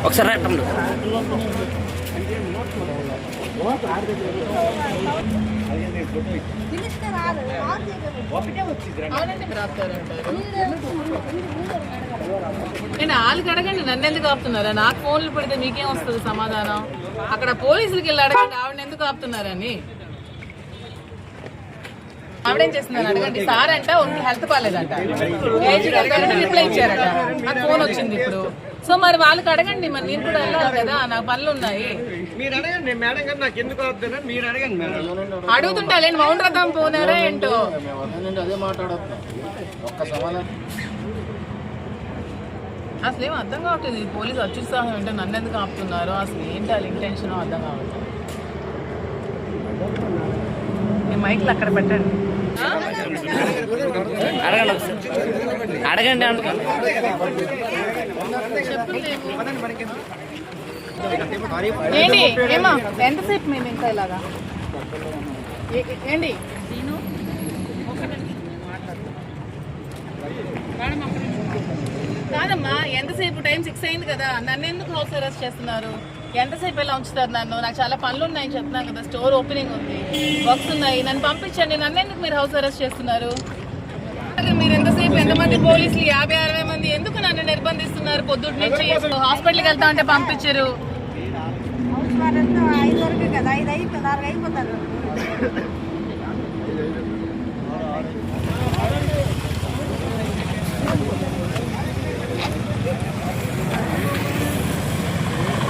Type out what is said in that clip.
ఒకసారి రండి. నేను వాళ్ళకి అడగండి, నన్ను ఎందుకు ఆపుతున్నారా? నాకు ఫోన్లు పెడితే మీకేం వస్తుంది సమాధానం? అక్కడ పోలీసులకి వెళ్ళి అడగండి ఆవిడని ఎందుకు ఆపుతున్నారని. ఆవిడేం చేస్తున్నారు అడగండి. సార్ అంట ఒంటి హెల్త్ బాగాలేదంట, రిప్లై ఇచ్చారట, నాకు ఫోన్ వచ్చింది ఇప్పుడు. సో మరి వాళ్ళకి అడగండి, మరి నేను కూడా వెళ్ళాలి కదా, నాకు పనులు ఉన్నాయి. అడుగుతుంటా లేని మౌన్ రథం పోనారా ఏంటో. అసలు ఏం అర్థం కావట్లేదు. పోలీసు అత్యుత్సాహం ఏంటో, నన్ను ఎందుకు ఆపుతున్నారు, అసలు ఏంటి వాళ్ళ ఇంటెన్షన్ అర్థం కావట్లేదు. మీ మైక్లు అక్కడ పెట్టండి. అడగండి ఏంటి ఏమా ఎంతసేపు మేము ఇంకా ఇలాగా ఏంటి కాదమ్మా, ఎంతసేపు టైం 6 అయింది కదా, నన్ను ఎందుకు హౌస్ అరెస్ట్ చేస్తున్నారు? ఎంతసేపు ఎలా ఉంచుతారు నన్ను? నాకు చాలా పనులు ఉన్నాయని చెప్తున్నాను కదా, స్టోర్ ఓపెనింగ్ ఉంది, వర్క్స్ ఉన్నాయి, నన్ను పంపించండి. నన్ను ఎందుకు మీరు హౌస్ అరెస్ట్ చేస్తున్నారు? మీరు ఎంతసేపు ఎంతమంది పోలీసులు 50-60 మంది ఎందుకు నన్ను నిర్బంధిస్తున్నారు? పొద్దుటి నుంచి హాస్పిటల్కి వెళ్తా ఉంటే పంపించరు. కదా 5 వరకు కదా, 5 అయిపోతారు.